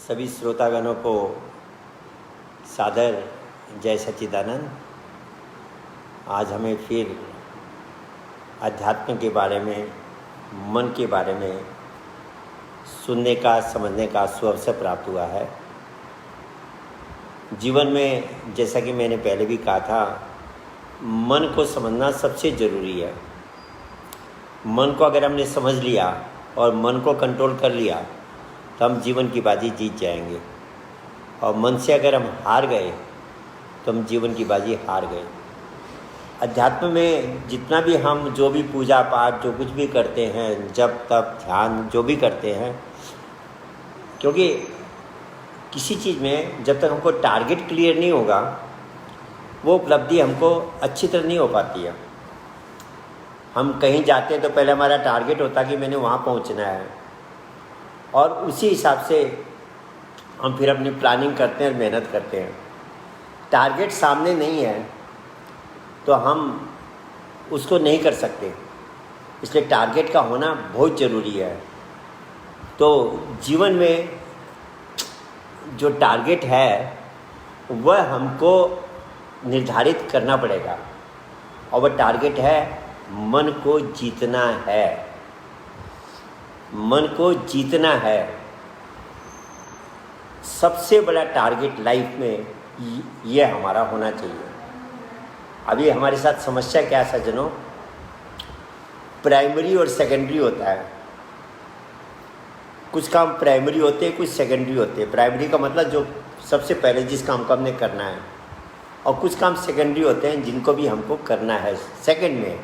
सभी श्रोतागणों को सादर जय सच्चिदानंद। आज हमें फिर अध्यात्म के बारे में, मन के बारे में सुनने का, समझने का सुअवसर प्राप्त हुआ है। जीवन में जैसा कि मैंने पहले भी कहा था, मन को समझना सबसे ज़रूरी है। मन को अगर हमने समझ लिया और मन को कंट्रोल कर लिया तो हम जीवन की बाजी जीत जाएंगे। और मन से अगर हम हार गए तो हम जीवन की बाजी हार गए। अध्यात्म में जितना भी हम जो भी पूजा पाठ जो कुछ भी करते हैं, जब तब ध्यान जो भी करते हैं, क्योंकि किसी चीज़ में जब तक हमको टारगेट क्लियर नहीं होगा वो उपलब्धि हमको अच्छी तरह नहीं हो पाती है। हम कहीं जाते हैं तो पहले हमारा टारगेट होता है कि मैंने वहाँ पहुँचना है, और उसी हिसाब से हम फिर अपनी प्लानिंग करते हैं और मेहनत करते हैं। टारगेट सामने नहीं है तो हम उसको नहीं कर सकते, इसलिए टारगेट का होना बहुत ज़रूरी है। तो जीवन में जो टारगेट है वह हमको निर्धारित करना पड़ेगा, और वह टारगेट है मन को जीतना है। मन को जीतना है सबसे बड़ा टारगेट लाइफ में, ये हमारा होना चाहिए। अभी हमारे साथ समस्या क्या है सज्जनों, प्राइमरी और सेकेंडरी होता है। कुछ काम प्राइमरी होते हैं, कुछ सेकेंडरी होते हैं। प्राइमरी का मतलब जो सबसे पहले जिस काम को हमने करना है, और कुछ काम सेकेंडरी होते हैं जिनको भी हमको करना है सेकेंड में।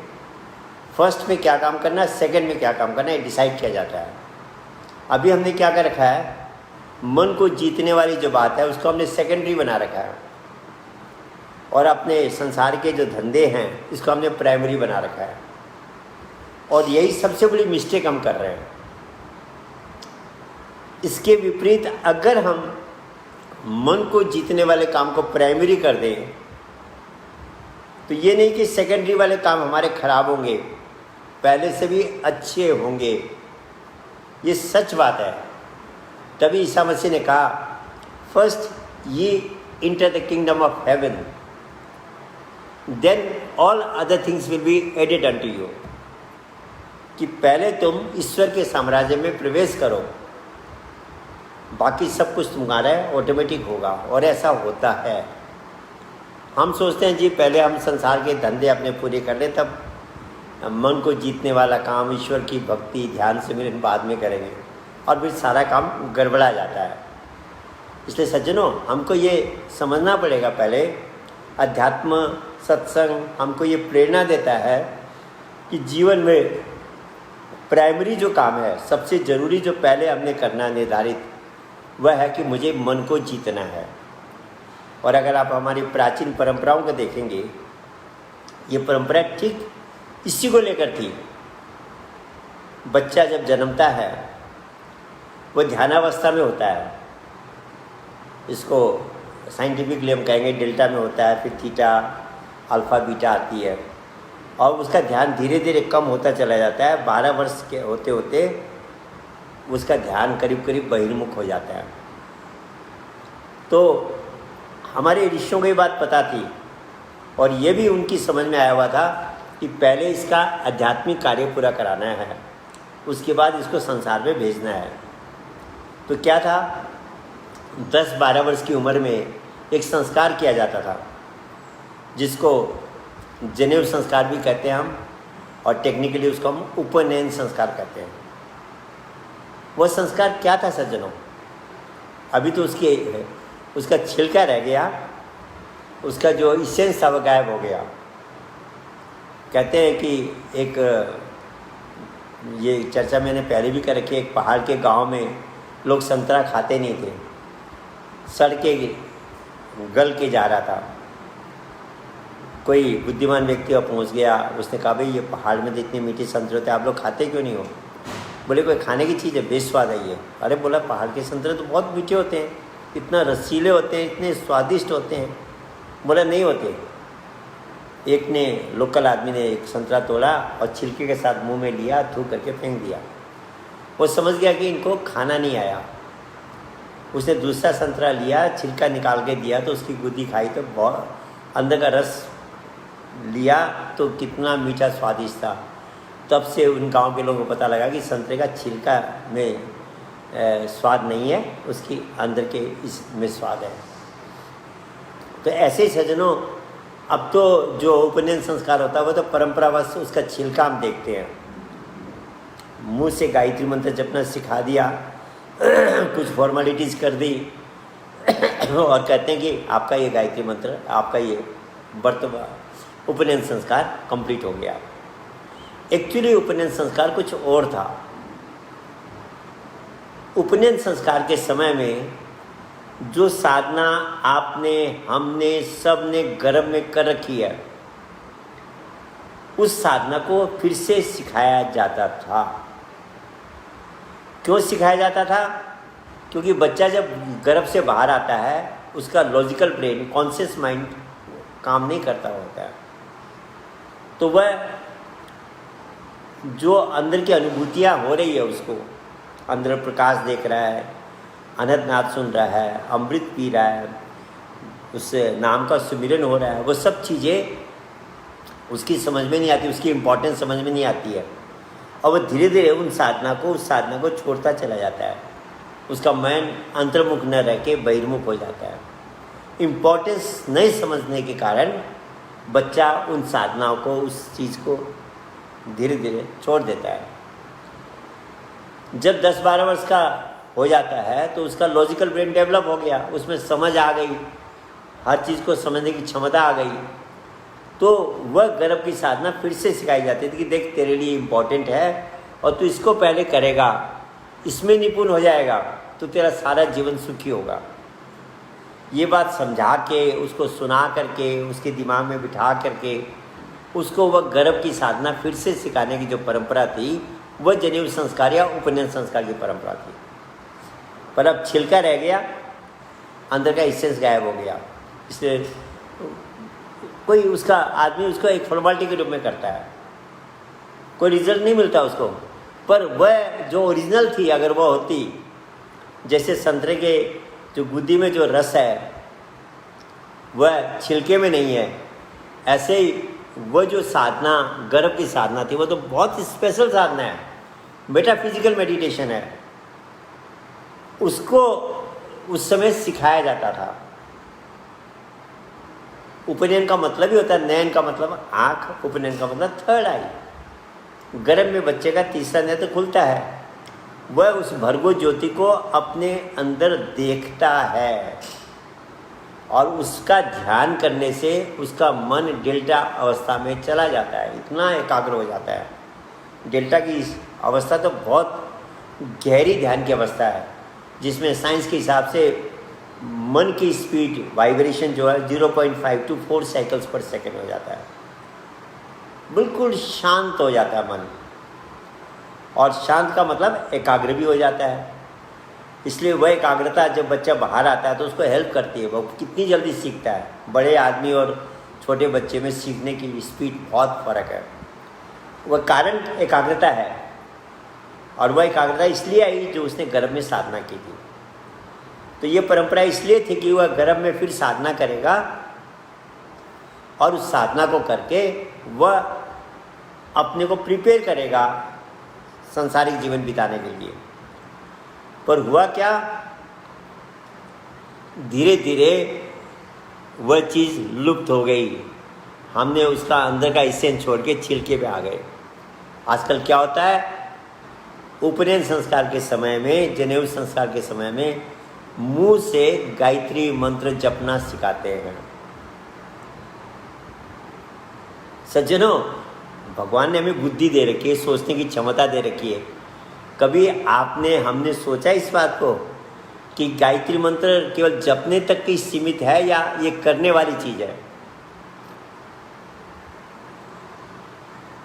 फर्स्ट में क्या काम करना है, सेकेंड में क्या काम करना है, डिसाइड किया जाता है। अभी हमने क्या कर रखा है, मन को जीतने वाली जो बात है उसको हमने सेकेंडरी बना रखा है, और अपने संसार के जो धंधे हैं इसको हमने प्राइमरी बना रखा है। और यही सबसे बड़ी मिस्टेक हम कर रहे हैं। इसके विपरीत अगर हम मन को जीतने वाले काम को प्राइमरी कर दें तो ये नहीं कि सेकेंडरी वाले काम हमारे खराब होंगे, पहले से भी अच्छे होंगे। ये सच बात है। तभी ईसा मसीह ने कहा, first ye enter the kingdom of heaven, then all other things will be added unto you. कि पहले तुम ईश्वर के साम्राज्य में प्रवेश करो, बाकी सब कुछ तुम्हारा ऑटोमेटिक होगा। और ऐसा होता है। हम सोचते हैं जी पहले हम संसार के धंधे अपने पूरे कर ले, तब मन को जीतने वाला काम, ईश्वर की भक्ति, ध्यान से मिलन बाद में करेंगे, और फिर सारा काम गड़बड़ा जाता है। इसलिए सज्जनों, हमको ये समझना पड़ेगा पहले, अध्यात्म सत्संग हमको ये प्रेरणा देता है कि जीवन में प्राइमरी जो काम है, सबसे ज़रूरी जो पहले हमने करना निर्धारित, वह है कि मुझे मन को जीतना है। और अगर आप हमारी प्राचीन परंपराओं को देखेंगे, ये परंपरा ठीक इसी को लेकर थी। बच्चा जब जन्मता है वो ध्यानावस्था में होता है। इसको साइंटिफिकली हम कहेंगे डेल्टा में होता है, फिर थीटा, अल्फा, बीटा आती है, और उसका ध्यान धीरे धीरे कम होता चला जाता है। 12 वर्ष के होते होते उसका ध्यान करीब करीब बहिर्मुख हो जाता है। तो हमारे ऋषियों को ये बात पता थी, और ये भी उनकी समझ में आया हुआ था कि पहले इसका आध्यात्मिक कार्य पूरा कराना है, उसके बाद इसको संसार में भेजना है। तो क्या था, 10-12 वर्ष की उम्र में एक संस्कार किया जाता था जिसको जनेऊ संस्कार भी कहते हैं हम, और टेक्निकली उसको हम उपनयन संस्कार कहते हैं। वह संस्कार क्या था सज्जनों, अभी तो उसका छिलका रह गया, उसका जो इसेंस था वो गायब हो गया। कहते हैं कि एक, ये चर्चा मैंने पहले भी कर रखी है, एक पहाड़ के गांव में लोग संतरा खाते नहीं थे, सड़ के गल के जा रहा था। कोई बुद्धिमान व्यक्ति वहाँ पहुँच गया, उसने कहा भाई ये पहाड़ में तो इतने मीठे संतरे होते हैं, आप लोग खाते क्यों नहीं हो? बोले कोई खाने की चीज़ है, बेस्वाद है ये। अरे बोला पहाड़ के संतरे तो बहुत मीठे होते हैं, इतना रसीले होते हैं, इतने स्वादिष्ट होते हैं। बोला नहीं होते। एक ने, लोकल आदमी ने एक संतरा तोड़ा और छिलके के साथ मुंह में लिया, थूक करके फेंक दिया। वो समझ गया कि इनको खाना नहीं आया। उसने दूसरा संतरा लिया, छिलका निकाल के दिया तो उसकी गुद्दी खाई तो बहुत अंदर का रस लिया तो कितना मीठा स्वादिष्ट था। तब से उन गांव के लोगों को पता लगा कि संतरे का छिलका में स्वाद नहीं है, उसकी अंदर के इसमें स्वाद है। तो ऐसे ही सज्जनों, अब तो जो उपनयन संस्कार होता है वो तो परंपरावश उसका छिलका हम देखते हैं। मुंह से गायत्री मंत्र जपना सिखा दिया, कुछ फॉर्मेलिटीज़ कर दी और कहते हैं कि आपका ये गायत्री मंत्र, आपका ये व्रत उपनयन संस्कार कंप्लीट हो गया। एक्चुअली उपनयन संस्कार कुछ और था। उपनयन संस्कार के समय में जो साधना आपने, हमने, सब ने गर्भ में कर रखी है, उस साधना को फिर से सिखाया जाता था। क्यों सिखाया जाता था? क्योंकि बच्चा जब गर्भ से बाहर आता है उसका लॉजिकल ब्रेन, कॉन्शियस माइंड काम नहीं करता होता है, तो वह जो अंदर की अनुभूतियाँ हो रही है, उसको अंदर प्रकाश देख रहा है, अनंत नाद सुन रहा है, अमृत पी रहा है, उस नाम का सुमिरन हो रहा है, वो सब चीज़ें उसकी समझ में नहीं आती, उसकी इम्पोर्टेंस समझ में नहीं आती है। और वह धीरे धीरे उस साधना को छोड़ता चला जाता है। उसका मन अंतर्मुख न रह के बहिर्मुख हो जाता है। इम्पोर्टेंस नहीं समझने के कारण बच्चा उन साधनाओं को, उस चीज़ को धीरे धीरे छोड़ देता है। जब 10-12 वर्ष का हो जाता है तो उसका लॉजिकल ब्रेन डेवलप हो गया, उसमें समझ आ गई, हर चीज़ को समझने की क्षमता आ गई, तो वह गर्भ की साधना फिर से सिखाई जाती थी कि देख, तेरे लिए इम्पोर्टेंट है और तू इसको पहले करेगा, इसमें निपुण हो जाएगा तो तेरा सारा जीवन सुखी होगा। ये बात समझा के, उसको सुना करके, उसके दिमाग में बिठा करके उसको वह गर्भ की साधना फिर से सिखाने की जो परंपरा थी, वह जनेऊ संस्कार या उपनयन संस्कार की परंपरा थी। पर अब छिलका रह गया, अंदर का एसेंस गायब हो गया। इसलिए कोई उसका आदमी उसको एक फॉर्मेलिटी के रूप में करता है, कोई रिजल्ट नहीं मिलता उसको। पर वह जो ओरिजिनल थी, अगर वह होती, जैसे संतरे के जो गुद्दी में जो रस है वह छिलके में नहीं है, ऐसे ही वह जो साधना, गर्भ की साधना थी, वो तो बहुत स्पेशल साधना है, मेटाफिजिकल मेडिटेशन है। उसको उस समय सिखाया जाता था। उपनयन का मतलब ही होता है, नयन का मतलब आँख, उपनयन का मतलब थर्ड आई। गर्भ में बच्चे का तीसरा नेत्र खुलता है, वह उस भर्गो ज्योति को अपने अंदर देखता है और उसका ध्यान करने से उसका मन डेल्टा अवस्था में चला जाता है, इतना एकाग्र हो जाता है। डेल्टा की अवस्था तो बहुत गहरी ध्यान की अवस्था है, जिसमें साइंस के हिसाब से मन की स्पीड, वाइब्रेशन जो है 0.5 to 4 साइकिल्स पर सेकेंड हो जाता है। बिल्कुल शांत हो जाता है मन, और शांत का मतलब एकाग्र भी हो जाता है। इसलिए वह एकाग्रता जब बच्चा बाहर आता है तो उसको हेल्प करती है। वो कितनी जल्दी सीखता है, बड़े आदमी और छोटे बच्चे में सीखने की स्पीड बहुत फ़र्क है। वह कारण एकाग्रता है, और वह एकाग्रता इसलिए आई जो उसने गर्भ में साधना की थी। तो ये परंपरा इसलिए थी कि वह गर्भ में फिर साधना करेगा और उस साधना को करके वह अपने को प्रिपेयर करेगा संसारिक जीवन बिताने के लिए। पर हुआ क्या, धीरे धीरे वह चीज़ लुप्त हो गई। हमने उसका अंदर का एसेंस छोड़ के छिलके पे आ गए। आजकल क्या होता है, उपनयन संस्कार के समय में, जनेऊ संस्कार के समय में मुंह से गायत्री मंत्र जपना सिखाते हैं। सज्जनों, भगवान ने हमें बुद्धि दे रखी है, सोचने की क्षमता दे रखी है। कभी हमने सोचा इस बात को कि गायत्री मंत्र केवल जपने तक की सीमित है या ये करने वाली चीज़ है?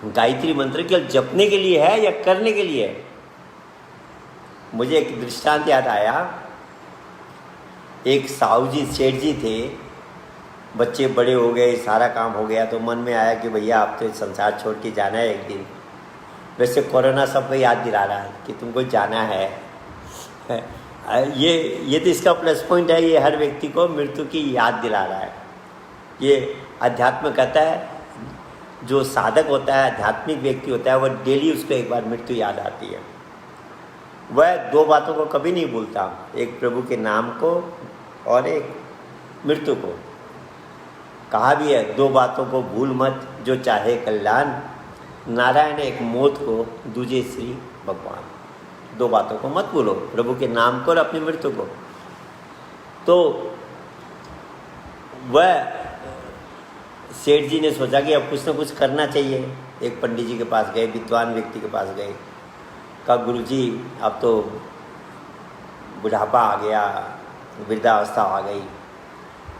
गायत्री मंत्र केवल जपने के लिए है या करने के लिए है? मुझे एक दृष्टांत याद आया। एक साहू जी, सेठ जी थे, बच्चे बड़े हो गए, सारा काम हो गया, तो मन में आया कि भैया आप तो संसार छोड़ के जाना है एक दिन। वैसे कोरोना सबको याद दिला रहा है कि तुमको जाना है, ये तो इसका प्लस पॉइंट है, ये हर व्यक्ति को मृत्यु की याद दिला रहा है। ये अध्यात्म कहता है, जो साधक होता है, आध्यात्मिक व्यक्ति होता है, वह डेली उसको एक बार मृत्यु याद आती है। वह दो बातों को कभी नहीं भूलता, एक प्रभु के नाम को और एक मृत्यु को। कहा भी है, दो बातों को भूल मत जो चाहे कल्याण, नारायण एक मौत को दूजे श्री भगवान। दो बातों को मत भूलो, प्रभु के नाम को और अपनी मृत्यु को। तो वह सेठ जी ने सोचा कि अब कुछ ना कुछ करना चाहिए। एक पंडित जी के पास गए, विद्वान व्यक्ति के पास गए, कहा गुरुजी अब तो बुढ़ापा आ गया, वृद्धावस्था आ गई,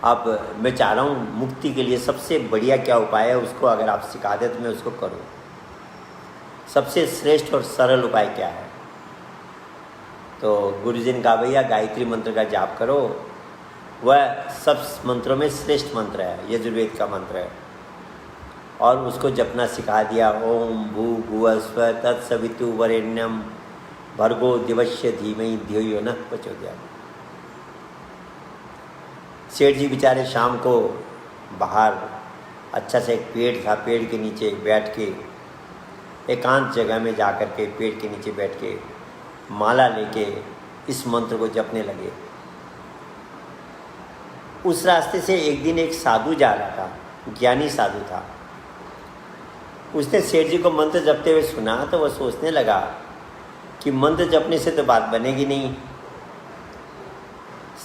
अब मैं चाह रहा हूँ मुक्ति के लिए सबसे बढ़िया क्या उपाय है, उसको अगर आप सिखा दें तो मैं उसको करूँ। सबसे श्रेष्ठ और सरल उपाय क्या है? तो गुरुजी ने कहा भैया गायत्री मंत्र का जाप करो, वह सब मंत्रों में श्रेष्ठ मंत्र है, यजुर्वेद का मंत्र है, और उसको जपना सिखा दिया। ओम भू भुवः स्वः तत्सवितुर्वरेण्यं भर्गो दिवस्य धीमहि धियो यो नः प्रचोदयात्। सेठ जी बेचारे शाम को बाहर अच्छा से एक पेड़ था, पेड़ के नीचे बैठ के, एकांत जगह में जा कर के पेड़ के नीचे बैठ के माला लेके इस मंत्र को जपने लगे। उस रास्ते से एक दिन एक साधु जा रहा था, ज्ञानी साधु था। उसने सेठ जी को मंत्र जपते हुए सुना तो वह सोचने लगा कि मंत्र जपने से तो बात बनेगी नहीं,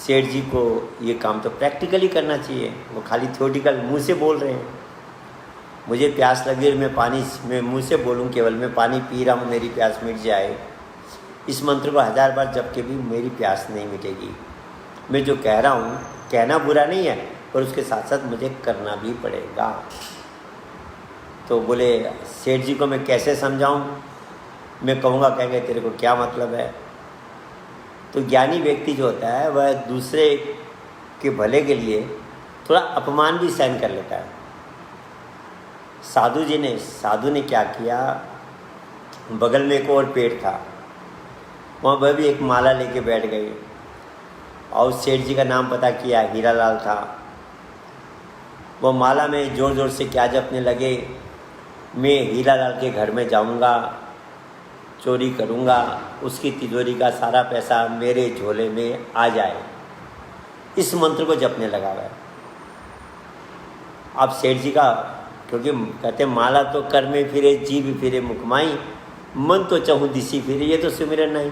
सेठ जी को ये काम तो प्रैक्टिकली करना चाहिए। वो खाली थ्योरेटिकल मुंह से बोल रहे हैं, मुझे प्यास लगी और मैं मुंह से बोलूं केवल, मैं पानी पी रहा हूँ मेरी प्यास मिट जाए, इस मंत्र को 1000 बार जप के भी मेरी प्यास नहीं मिटेगी। मैं जो कह रहा हूँ, कहना बुरा नहीं है, पर उसके साथ साथ मुझे करना भी पड़ेगा। तो बोले सेठ जी को मैं कैसे समझाऊं? मैं कहूँगा, कहेंगे तेरे को क्या मतलब है? तो ज्ञानी व्यक्ति जो होता है वह दूसरे के भले के लिए थोड़ा अपमान भी सहन कर लेता है। साधु ने क्या किया, बगल में एक और पेड़ था, वहाँ वह भी एक माला लेके बैठ गए और सेठ जी का नाम पता किया, हीरालाल था। वो माला में ज़ोर ज़ोर से क्या जपने लगे, मैं हीरालाल के घर में जाऊंगा, चोरी करूंगा, उसकी तिजोरी का सारा पैसा मेरे झोले में आ जाए। इस मंत्र को जपने लगा वह। अब सेठ जी का, क्योंकि कहते माला तो कर में फिरे, जीभ फिरे मुखमाई, मन तो चहु दिशी फिरे, ये तो सुमिरन नहीं।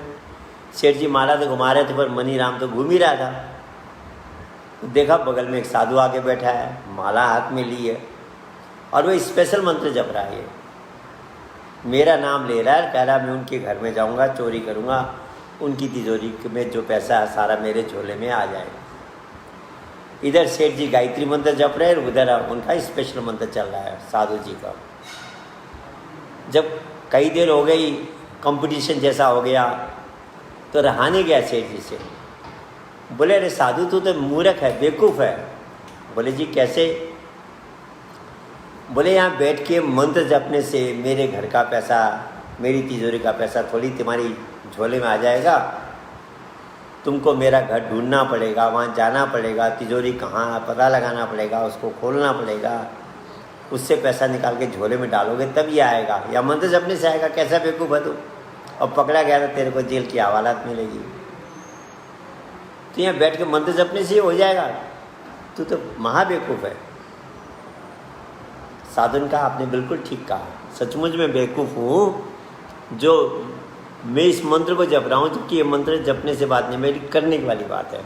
सेठ जी माला तो घुमा रहे थे पर मनी राम तो घूम ही रहा था। देखा बगल में एक साधु आके बैठा है, माला हाथ में ली है और वो स्पेशल मंत्र जप रहा है, मेरा नाम ले रहा है, कह रहा मैं उनके घर में जाऊंगा, चोरी करूंगा, उनकी तिजोरी में जो पैसा है सारा मेरे झोले में आ जाए। इधर सेठ जी गायत्री मंत्र जप रहे हैं, उधर उनका स्पेशल मंत्र चल रहा है साधु जी का। जब कई देर हो गई, कंपटीशन जैसा हो गया, तो रहा नहीं गया सेठ जी से। बोले अरे साधु तू तो मूर्ख है, बेवकूफ़ है। बोले जी कैसे? बोले यहाँ बैठ के मंत्र जपने से मेरे घर का पैसा, मेरी तिजोरी का पैसा थोड़ी तुम्हारी झोले में आ जाएगा, तुमको मेरा घर ढूंढना पड़ेगा, वहाँ जाना पड़ेगा, तिजोरी कहाँ पता लगाना पड़ेगा, उसको खोलना पड़ेगा, उससे पैसा निकाल के झोले में डालोगे तब ये आएगा, या मंत्र जपने से आएगा? कैसा बेवकूफ़ है तू? और पकड़ा गया तो तेरे को जेल की हवालात मिलेगी। तो यहाँ बैठ के मंत्र जपने से हो जाएगा? तू तो महाबेवकूफ़ है। साधु ने कहा आपने बिल्कुल ठीक कहा, सचमुच में बेवकूफ़ हूँ जो मैं इस मंत्र को जप रहा हूँ, जबकि ये मंत्र जपने से बात नहीं, मेरी करने की वाली बात है।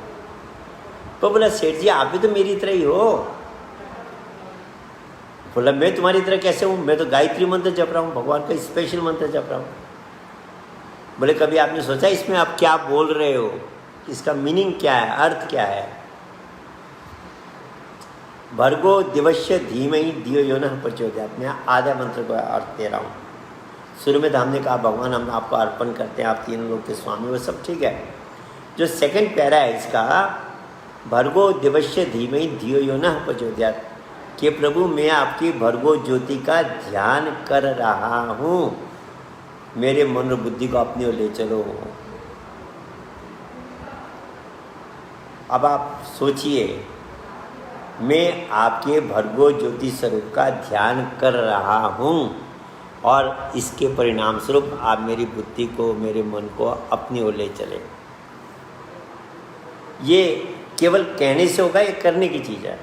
तो बोला सेठ जी आप भी तो मेरी तरह ही हो। बोला मैं तुम्हारी तरह कैसे हूँ? मैं तो गायत्री मंत्र जप रहा हूँ, भगवान का स्पेशल मंत्र जप रहा हूँ। बोले कभी आपने सोचा इसमें आप क्या बोल रहे हो, इसका मीनिंग क्या है, अर्थ क्या है? भर्गो दिवस्य धीमहि धियो यो नः प्रचोदयात्। मैं आधा मंत्र को अर्थ दे रहा हूँ। शुरू में तो हमने कहा भगवान हम आपको अर्पण करते हैं, आप तीनों लोग के स्वामी, वो सब ठीक है। जो सेकंड पैरा है इसका, भर्गो दिवस्य धीमहि धियो यो नः प्रचोदयात्, कि प्रभु मैं आपकी भर्गो ज्योति का ध्यान कर रहा हूँ, मेरे मन और बुद्धि को अपनी ओर ले चलो। अब आप सोचिए, मैं आपके भर्गो ज्योति स्वरूप का ध्यान कर रहा हूँ और इसके परिणाम स्वरूप आप मेरी बुद्धि को, मेरे मन को अपनी ओर ले चले। ये केवल कहने से होगा, ये करने की चीज़ है।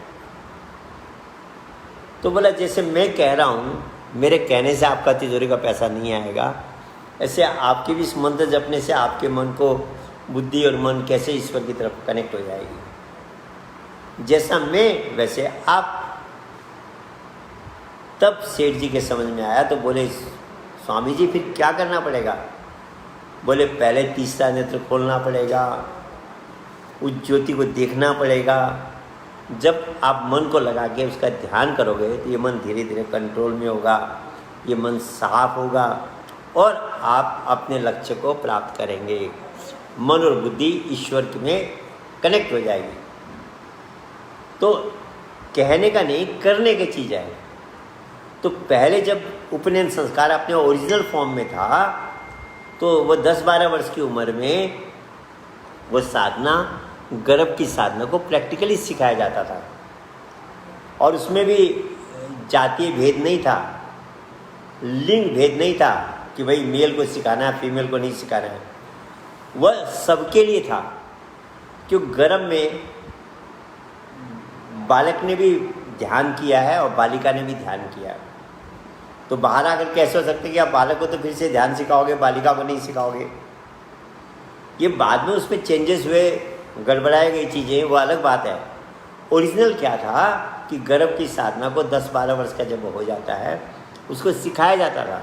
तो बोला जैसे मैं कह रहा हूँ, मेरे कहने से आपका तिजोरी का पैसा नहीं आएगा, ऐसे आपके भी इस मंत्र जपने से आपके मन को, बुद्धि और मन कैसे ईश्वर की तरफ कनेक्ट हो जाएगी। जैसा मैं वैसे आप। तब सेठ जी के समझ में आया, तो बोले स्वामी जी फिर क्या करना पड़ेगा? बोले पहले तीसरा नेत्र खोलना पड़ेगा, उस ज्योति को देखना पड़ेगा। जब आप मन को लगा के उसका ध्यान करोगे तो ये मन धीरे धीरे कंट्रोल में होगा, ये मन साफ होगा और आप अपने लक्ष्य को प्राप्त करेंगे। मन और बुद्धि ईश्वर में कनेक्ट हो जाएगी। तो कहने का नहीं, करने की चीज़ है। तो पहले जब उपनयन संस्कार अपने ओरिजिनल फॉर्म में था, तो वो 10-12 वर्ष की उम्र में वो साधना, गर्भ की साधना को प्रैक्टिकली सिखाया जाता था। और उसमें भी जातीय भेद नहीं था, लिंग भेद नहीं था कि भाई मेल को सिखाना है, फीमेल को नहीं सिखाना है। वह सबके लिए था। क्यों? गर्भ में बालक ने भी ध्यान किया है और बालिका ने भी ध्यान किया है। तो बाहर आकर कैसे हो सकते कि आप बालक को तो फिर से ध्यान सिखाओगे, बालिका को नहीं सिखाओगे? ये बाद में उसमें चेंजेस हुए, गड़बड़ाई गई चीज़ें, वो अलग बात है। ओरिजिनल क्या था कि गर्भ की साधना को 10-12 वर्ष का जब हो जाता है उसको सिखाया जाता था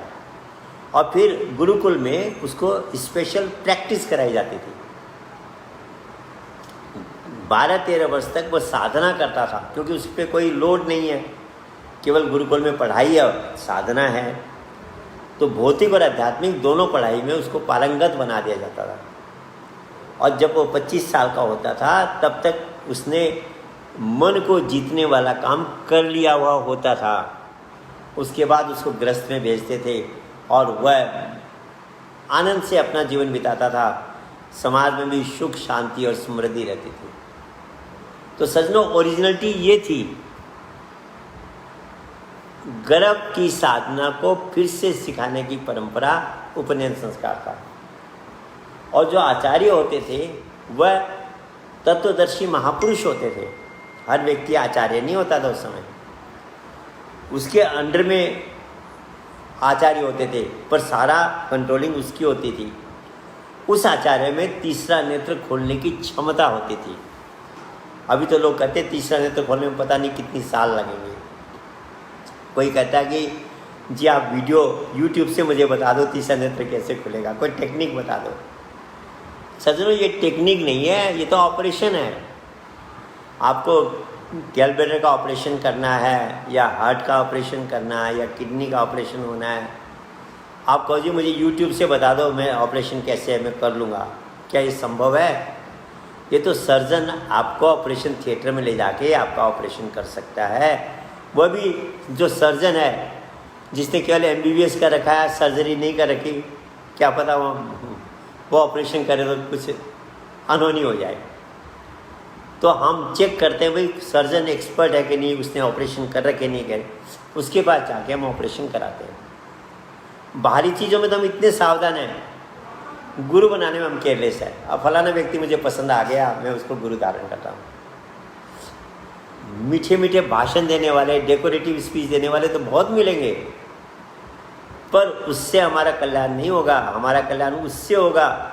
और फिर गुरुकुल में उसको स्पेशल प्रैक्टिस कराई जाती थी। 12-13 वर्ष तक वो साधना करता था, क्योंकि उस पर कोई लोड नहीं है, केवल गुरुकुल में पढ़ाई और साधना है। तो भौतिक और आध्यात्मिक दोनों पढ़ाई में उसको पारंगत बना दिया जाता था। और जब वो 25 साल का होता था तब तक उसने मन को जीतने वाला काम कर लिया हुआ होता था। उसके बाद उसको गृहस्थ में भेजते थे और वह आनंद से अपना जीवन बिताता था। समाज में भी सुख, शांति और समृद्धि रहती थी। तो सजनों, ओरिजिनलिटी ये थी। गर्भ की साधना को फिर से सिखाने की परंपरा उपनयन संस्कार था। और जो आचार्य होते थे वह तत्वदर्शी महापुरुष होते थे। हर व्यक्ति आचार्य नहीं होता था उस समय, उसके अंडर में आचार्य होते थे, पर सारा कंट्रोलिंग उसकी होती थी। उस आचार्य में तीसरा नेत्र खोलने की क्षमता होती थी। अभी तो लोग कहते हैं तीसरा नेत्र खोलने में पता नहीं कितनी साल लगेंगे। कोई कहता है कि जी आप वीडियो यूट्यूब से मुझे बता दो तीसरा नेत्र कैसे खुलेगा, कोई टेक्निक बता दो। सजनों, ये टेक्निक नहीं है, ये तो ऑपरेशन है। आपको गैलब्लैडर का ऑपरेशन करना है या हार्ट का ऑपरेशन करना है या किडनी का ऑपरेशन होना है, आप कहो जी मुझे यूट्यूब से बता दो मैं ऑपरेशन कैसे है, मैं कर लूँगा। क्या ये संभव है? ये तो सर्जन आपको ऑपरेशन थिएटर में ले जाके आपका ऑपरेशन कर सकता है। वह भी जो सर्जन है जिसने केवल MBBS का रखा है, सर्जरी नहीं कर रखी, क्या पता वो ऑपरेशन करे तो कुछ अनहोनी हो जाए। तो हम चेक करते हैं भाई सर्जन एक्सपर्ट है कि नहीं, उसने ऑपरेशन कर रखे नहीं करे, उसके बाद जाके हम ऑपरेशन कराते हैं। बाहरी चीज़ों में तो हम इतने सावधान हैं, गुरु बनाने में हम केयरलेस है। अब फलाना व्यक्ति मुझे पसंद आ गया, मैं उसको गुरु धारण करता हूँ। मीठे मीठे भाषण देने वाले, डेकोरेटिव स्पीच देने वाले तो बहुत मिलेंगे, पर उससे हमारा कल्याण नहीं होगा। हमारा कल्याण उससे होगा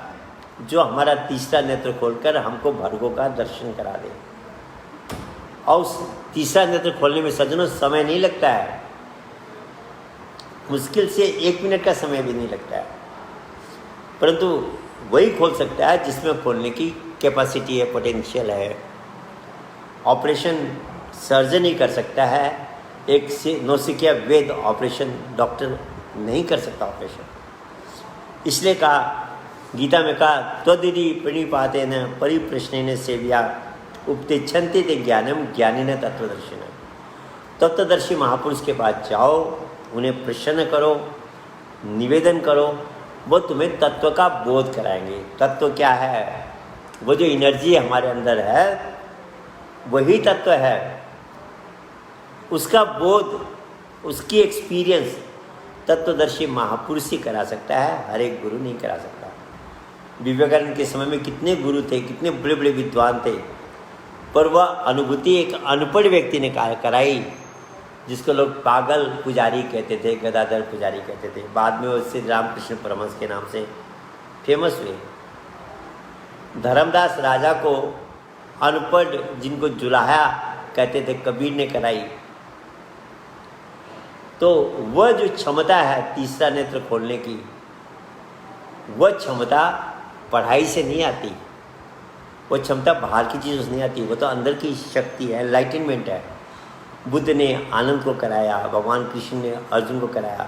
जो हमारा तीसरा नेत्र खोलकर हमको भर्गों का दर्शन करा दे। और उस तीसरा नेत्र खोलने में सज्जनों समय नहीं लगता है, मुश्किल से 1 मिनट का समय भी नहीं लगता है, परंतु वही खोल सकता है जिसमें खोलने की कैपेसिटी है, पोटेंशियल है। ऑपरेशन सर्जन ही कर सकता है, एक से नौसिखिया वेद ऑपरेशन डॉक्टर नहीं कर सकता ऑपरेशन। इसलिए कहा, गीता में कहा त्वदिति प्रणिपातेन परिप्रश्नेन सेव्या उपतिच्छन्ति ते ज्ञानम ज्ञानिन तत्वदर्शिन। तत्वदर्शी महापुरुष के पास जाओ, उन्हें प्रश्न करो, निवेदन करो, वो तुम्हें तत्व का बोध कराएंगे। तत्व क्या है? वो जो एनर्जी हमारे अंदर है वही तत्व है। उसका बोध, उसकी एक्सपीरियंस तत्वदर्शी महापुरुष ही करा सकता है, हर एक गुरु नहीं करा सकता। विवेकानंद के समय में कितने गुरु थे, कितने बड़े बड़े विद्वान थे, पर वह अनुभूति एक अनपढ़ व्यक्ति ने कराई, जिसको लोग पागल पुजारी कहते थे, गदाधर पुजारी कहते थे। बाद में वो श्री रामकृष्ण परमहंस के नाम से फेमस हुए। धर्मदास राजा को अनपढ़, जिनको जुलाहा कहते थे, कबीर ने कराई। तो वह जो क्षमता है तीसरा नेत्र खोलने की, वह क्षमता पढ़ाई से नहीं आती, वो क्षमता बाहर की चीज़ों से नहीं आती, वो तो अंदर की शक्ति है, एनलाइटनमेंट है। बुद्ध ने आनंद को कराया, भगवान कृष्ण ने अर्जुन को कराया।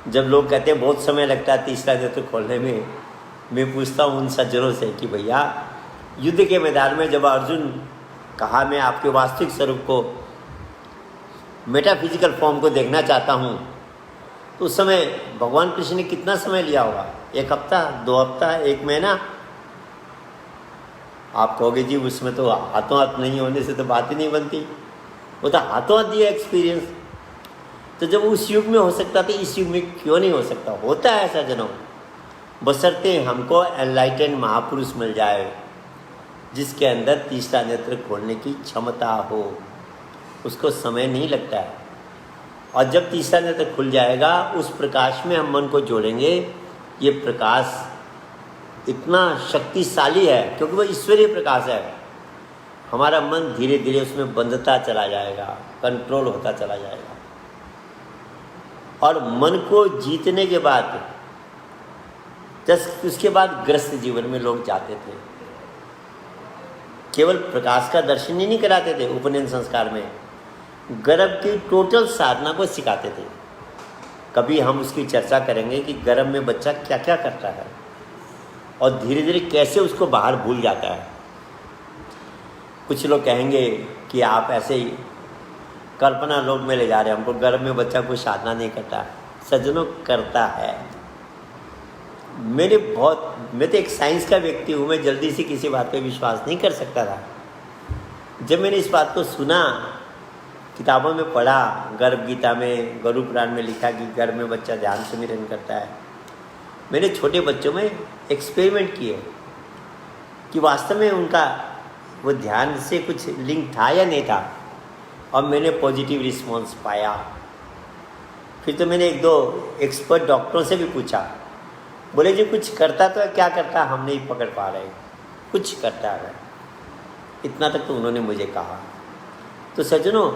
जब लोग कहते हैं बहुत समय लगता है तीसरा नेत्र खोलने में, मैं पूछता हूँ उन सज्जनों से कि भैया, युद्ध के मैदान में जब अर्जुन कहा मैं आपके वास्तविक स्वरूप को, मेटाफिजिकल फॉर्म को देखना चाहता हूँ, तो उस समय भगवान कृष्ण ने कितना समय लिया होगा? 1 हफ्ता, 2 हफ्ता, 1 महीना? आप कहोगे जी उसमें तो हाथों हाथ नहीं होने से तो बात ही नहीं बनती, वो तो हाथों हाथ दिया एक्सपीरियंस। तो जब उस युग में हो सकता तो इस युग में क्यों नहीं हो सकता? होता है ऐसा जनों, बशर्ते हमको एनलाइटेंड महापुरुष मिल जाए जिसके अंदर तीसरा नेत्र खोलने की क्षमता हो। उसको समय नहीं लगता है, और जब तीसरा नेत्र खुल जाएगा उस प्रकाश में हम मन को जोड़ेंगे। ये प्रकाश इतना शक्तिशाली है क्योंकि वो ईश्वरीय प्रकाश है। हमारा मन धीरे धीरे उसमें बंधता चला जाएगा, कंट्रोल होता चला जाएगा। और मन को जीतने के बाद, जस्ट उसके बाद ग्रस्त जीवन में लोग जाते थे। केवल प्रकाश का दर्शन ही नहीं कराते थे, उपनयन संस्कार में गर्भ की टोटल साधना को सिखाते थे। कभी हम उसकी चर्चा करेंगे कि गर्भ में बच्चा क्या क्या करता है और धीरे धीरे कैसे उसको बाहर भूल जाता है। कुछ लोग कहेंगे कि आप ऐसे ही कल्पना लोक में ले जा रहे हैं हमको, गर्भ में बच्चा कोई साधना नहीं करता। सज्जनों, करता है। मैं तो एक साइंस का व्यक्ति हूँ, मैं जल्दी से किसी बात पे विश्वास नहीं कर सकता था। जब मैंने इस बात को सुना, किताबों में पढ़ा, गर्भ गीता में, गरुड़ पुराण में लिखा कि गर्भ में बच्चा ध्यान सुमिरन करता है। मैंने छोटे बच्चों में एक्सपेरिमेंट किए कि वास्तव में उनका वो ध्यान से कुछ लिंक था या नहीं था, और मैंने पॉजिटिव रिस्पॉन्स पाया। फिर तो मैंने 1-2 एक्सपर्ट डॉक्टरों से भी पूछा, बोले जी कुछ करता तो है, क्या करता हम नहीं पकड़ पा रहे, कुछ करता है। इतना तक तो उन्होंने मुझे कहा। तो सज्जनों,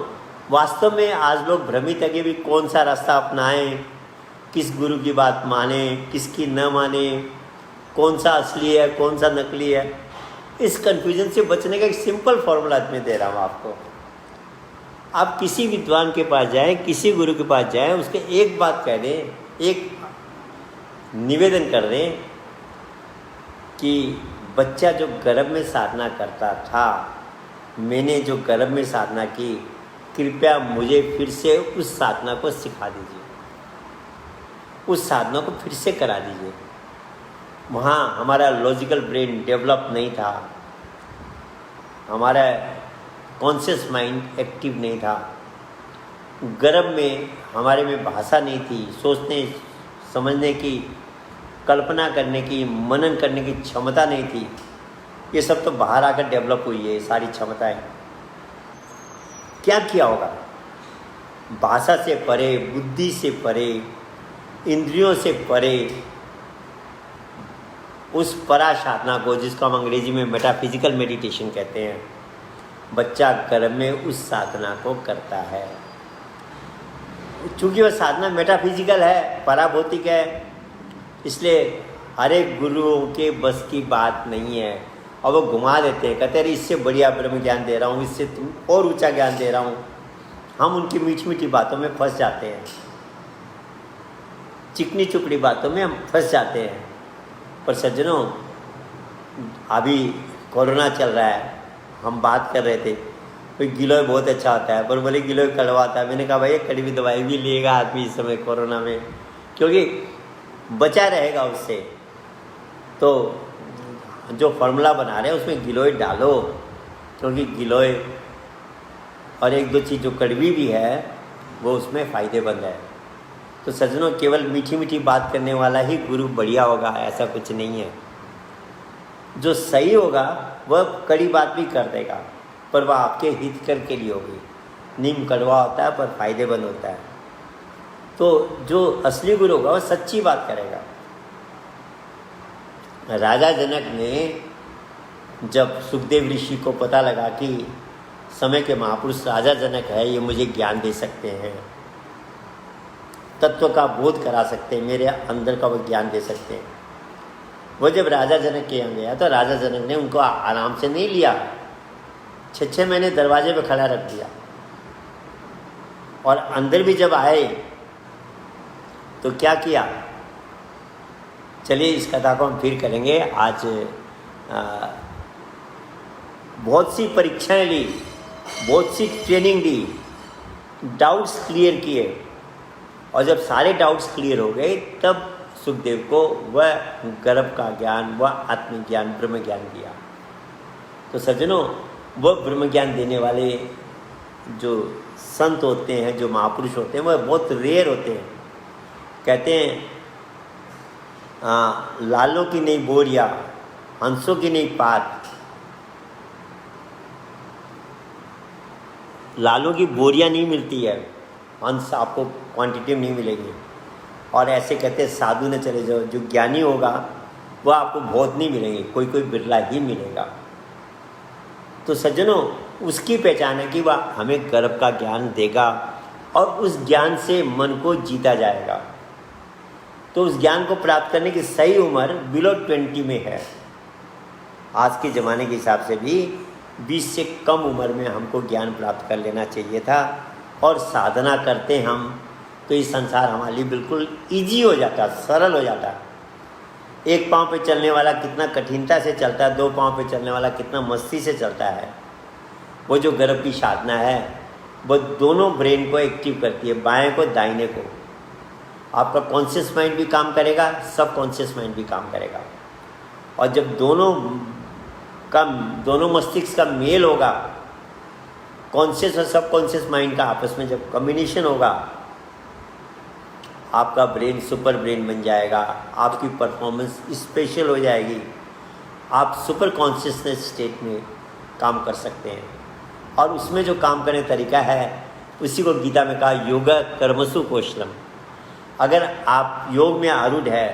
वास्तव में आज लोग भ्रमित है कि भी कौन सा रास्ता अपनाएं, किस गुरु की बात माने, किसकी न माने, कौन सा असली है, कौन सा नकली है। इस कन्फ्यूजन से बचने का एक सिंपल फॉर्मूला मैं दे रहा हूँ आपको। आप किसी विद्वान के पास जाएं, किसी गुरु के पास जाएं, उसके एक बात कह दें, एक निवेदन कर दें कि बच्चा जो गर्भ में साधना करता था, मैंने जो गर्भ में साधना की, कृपया मुझे फिर से उस साधना को सिखा दीजिए, उस साधना को फिर से करा दीजिए। वहाँ हमारा लॉजिकल ब्रेन डेवलप नहीं था, हमारा कॉन्शियस माइंड एक्टिव नहीं था, गर्भ में हमारे में भाषा नहीं थी, सोचने समझने की, कल्पना करने की, मनन करने की क्षमता नहीं थी। ये सब तो बाहर आकर डेवलप हुई है, सारी क्षमताएं। क्या किया होगा? भाषा से परे, बुद्धि से परे, इंद्रियों से परे उस परा साधना को, जिसको हम अंग्रेजी में मेटाफिजिकल मेडिटेशन कहते हैं, बच्चा गर्भ में उस साधना को करता है। चूँकि वह साधना मेटाफिजिकल है, पराभौतिक है, इसलिए हर एक गुरुओं के बस की बात नहीं है। और वो घुमा देते हैं, कहते हैं इससे बढ़िया ब्रह्म ज्ञान दे रहा हूँ, इससे और ऊंचा ज्ञान दे रहा हूँ। हम उनकी मीठी मीठी बातों में फंस जाते हैं, चिकनी चुपड़ी बातों में हम फंस जाते हैं। पर सज्जनों, अभी कोरोना चल रहा है, हम बात कर रहे थे, कोई गिलोय बहुत अच्छा होता है, पर बोले गिलोय कड़वा आता है। मैंने कहा भाई कड़वी दवाई भी लेगा आदमी इस समय कोरोना में, क्योंकि बचा रहेगा उससे। तो जो फॉर्मूला बना रहे हैं उसमें गिलोय डालो, क्योंकि गिलोय और एक दो चीज़ जो कड़वी भी है वो उसमें फ़ायदेमंद है। तो सज्जनों, केवल मीठी मीठी बात करने वाला ही गुरु बढ़िया होगा ऐसा कुछ नहीं है। जो सही होगा वह कड़ी बात भी कर देगा, पर वह आपके हित कर के लिए होगी। नीम कड़वा होता है पर फायदेमंद होता है। तो जो असली गुरु होगा वह सच्ची बात करेगा। राजा जनक ने जब सुखदेव ऋषि को पता लगा कि समय के महापुरुष राजा जनक है, ये मुझे ज्ञान दे सकते हैं, तत्व का बोध करा सकते हैं, मेरे अंदर का वो ज्ञान दे सकते हैं। वो जब राजा जनक के यहाँ गया तो राजा जनक ने उनको आराम से नहीं लिया, 6 महीने दरवाजे पे खड़ा रख दिया। और अंदर भी जब आए तो क्या किया, चलिए इस कथा को हम फिर करेंगे। आज बहुत सी परीक्षाएं ली, बहुत सी ट्रेनिंग दी, डाउट्स क्लियर किए, और जब सारे डाउट्स क्लियर हो गए तब सुखदेव को वह गर्भ का ज्ञान, वह आत्मज्ञान, ब्रह्म ज्ञान दिया। तो सज्जनों, वह ब्रह्म ज्ञान देने वाले जो संत होते हैं, जो महापुरुष होते हैं, वह बहुत रेयर होते हैं। कहते हैं लालों की नहीं बोरिया, हंसों की नहीं पात। लालों की बोरियां नहीं मिलती है, हंस आपको क्वांटिटी में नहीं मिलेगी। और ऐसे कहते हैं साधु ने चले जाओ, जो ज्ञानी होगा वह आपको बहुत नहीं मिलेंगे, कोई कोई बिरला ही मिलेगा। तो सज्जनों, उसकी पहचान है कि वह हमें गर्भ का ज्ञान देगा और उस ज्ञान से मन को जीता जाएगा। तो उस ज्ञान को प्राप्त करने की सही उम्र बिलो 20 में है। आज के ज़माने के हिसाब से भी 20 से कम उम्र में हमको ज्ञान प्राप्त कर लेना चाहिए था। और साधना करते हम तो ये संसार हमारे लिए बिल्कुल ईजी हो जाता, सरल हो जाता। एक पाँव पे चलने वाला कितना कठिनता से चलता है, 2 पाँव पे चलने वाला कितना मस्ती से चलता है। वो जो गर्भ की साधना है वो दोनों ब्रेन को एक्टिव करती है, बाएं को दाहिने को। आपका कॉन्शियस माइंड भी काम करेगा, सब कॉन्शियस माइंड भी काम करेगा। और जब दोनों मस्तिष्क का मेल होगा, कॉन्शियस और सब कॉन्शियस माइंड का आपस में जब कम्बिनेशन होगा, आपका ब्रेन सुपर ब्रेन बन जाएगा, आपकी परफॉर्मेंस स्पेशल हो जाएगी, आप सुपर कॉन्शियसनेस स्टेट में काम कर सकते हैं। और उसमें जो काम करने तरीका है उसी को गीता में कहा योगा कर्मसु कौशलम। अगर आप योग में आरूढ़ है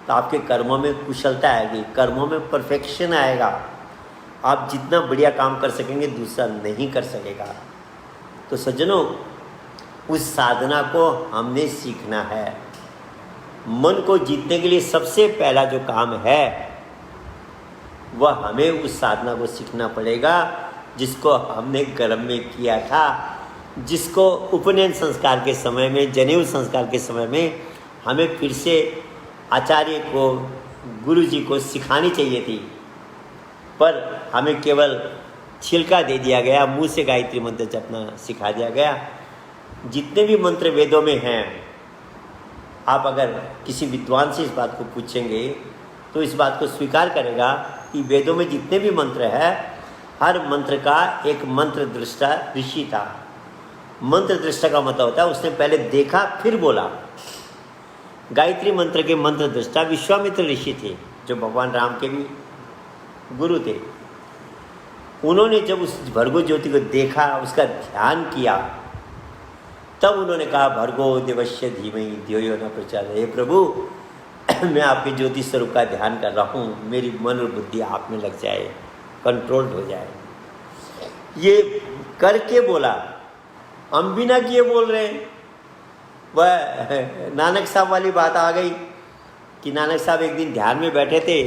तो आपके कर्मों में कुशलता आएगी, कर्मों में परफेक्शन आएगा। आप जितना बढ़िया काम कर सकेंगे दूसरा नहीं कर सकेगा। तो सज्जनों, उस साधना को हमने सीखना है। मन को जीतने के लिए सबसे पहला जो काम है वह हमें उस साधना को सीखना पड़ेगा जिसको हमने गर्भ में किया था, जिसको उपनयन संस्कार के समय में, जनेऊ संस्कार के समय में हमें फिर से आचार्य को, गुरु जी को सिखानी चाहिए थी, पर हमें केवल छिलका दे दिया गया, मुंह से गायत्री मंत्र जपना सिखा दिया गया। जितने भी मंत्र वेदों में हैं, आप अगर किसी विद्वान से इस बात को पूछेंगे तो इस बात को स्वीकार करेगा कि वेदों में जितने भी मंत्र हैं, हर मंत्र का एक मंत्र दृष्टा ऋषि था। मंत्र दृष्टा का मतलब होता है उसने पहले देखा फिर बोला। गायत्री मंत्र के मंत्र दृष्टा विश्वामित्र ऋषि थे, जो भगवान राम के भी गुरु थे। उन्होंने जब उस भर्गो ज्योति को देखा, उसका ध्यान किया, तब उन्होंने कहा भर्गो देवस्य धीमहि धियो यो न प्रचोदयात्। हे प्रभु, मैं आपके ज्योति स्वरूप का ध्यान कर रहा हूँ, मेरी मन और बुद्धि आप में लग जाए, कंट्रोल्ड हो जाए। ये करके बोला, हम बिना किए बोल रहे हैं। वह नानक साहब वाली बात आ गई कि नानक साहब एक दिन ध्यान में बैठे थे,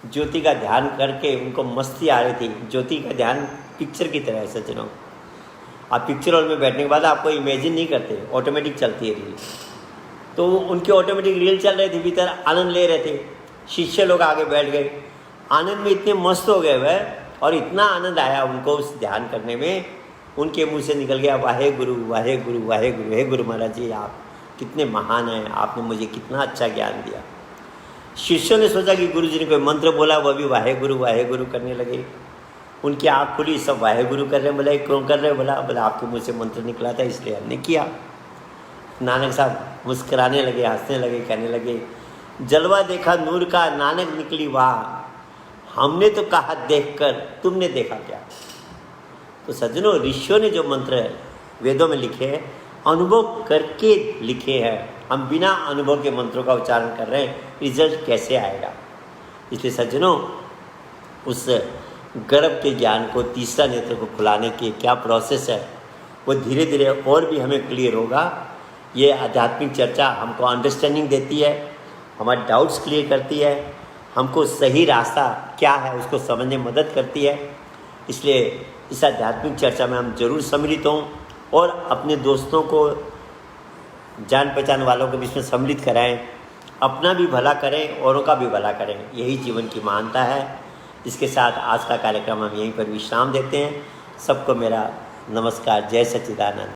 ज्योति का ध्यान करके उनको मस्ती आ रही थी। ज्योति का ध्यान पिक्चर की तरह है सज्जनों। आप पिक्चर हॉल में बैठने के बाद आपको इमेजिन नहीं करते, ऑटोमेटिक चलती है रील। तो उनकी ऑटोमेटिक रील चल रही थी, भीतर आनंद ले रहे थे। शिष्य लोग आगे बैठ गए, आनंद में इतने मस्त हो गए वह, और इतना आनंद आया उनको उस ध्यान करने में, उनके मुंह से निकल गया वाहे गुरु वाहे गुरु वाहे गुरु। हे गुरु महाराज जी, आप कितने महान हैं, आपने मुझे कितना अच्छा ज्ञान दिया। शिष्यों ने सोचा कि गुरु जी ने कोई मंत्र बोला, वह भी वाहे गुरु करने लगे। उनकी आँख खुली, सब वाहे गुरु कर रहे हैं। बोला क्यों कर रहे हैं? बोला आपके मुँह से मंत्र निकला था इसलिए हमने किया। नानक साहब मुस्कुराने लगे, हंसने लगे, कहने लगे जलवा देखा नूर का, नानक निकली वाह, हमने तो कहा देखकर, तुमने देखा क्या? तो सज्जनों, ऋषियों ने जो मंत्र वेदों में लिखे हैं, अनुभव करके लिखे हैं। हम बिना अनुभव के मंत्रों का उच्चारण कर रहे हैं, रिजल्ट कैसे आएगा? इसलिए सज्जनों, उस गर्भ के ज्ञान को, तीसरा नेत्र को खुलाने की क्या प्रोसेस है, वो धीरे धीरे और भी हमें क्लियर होगा। ये आध्यात्मिक चर्चा हमको अंडरस्टैंडिंग देती है, हमारे डाउट्स क्लियर करती है, हमको सही रास्ता क्या है उसको समझने में मदद करती है। इसलिए इस आध्यात्मिक चर्चा में हम जरूर सम्मिलित हों और अपने दोस्तों को, जान पहचान वालों के बीच में सम्मिलित कराएं, अपना भी भला करें, औरों का भी भला करें। यही जीवन की महानता है। इसके साथ आज का कार्यक्रम हम यहीं पर विश्राम देते हैं। सबको मेरा नमस्कार। जय सच्चिदानंद।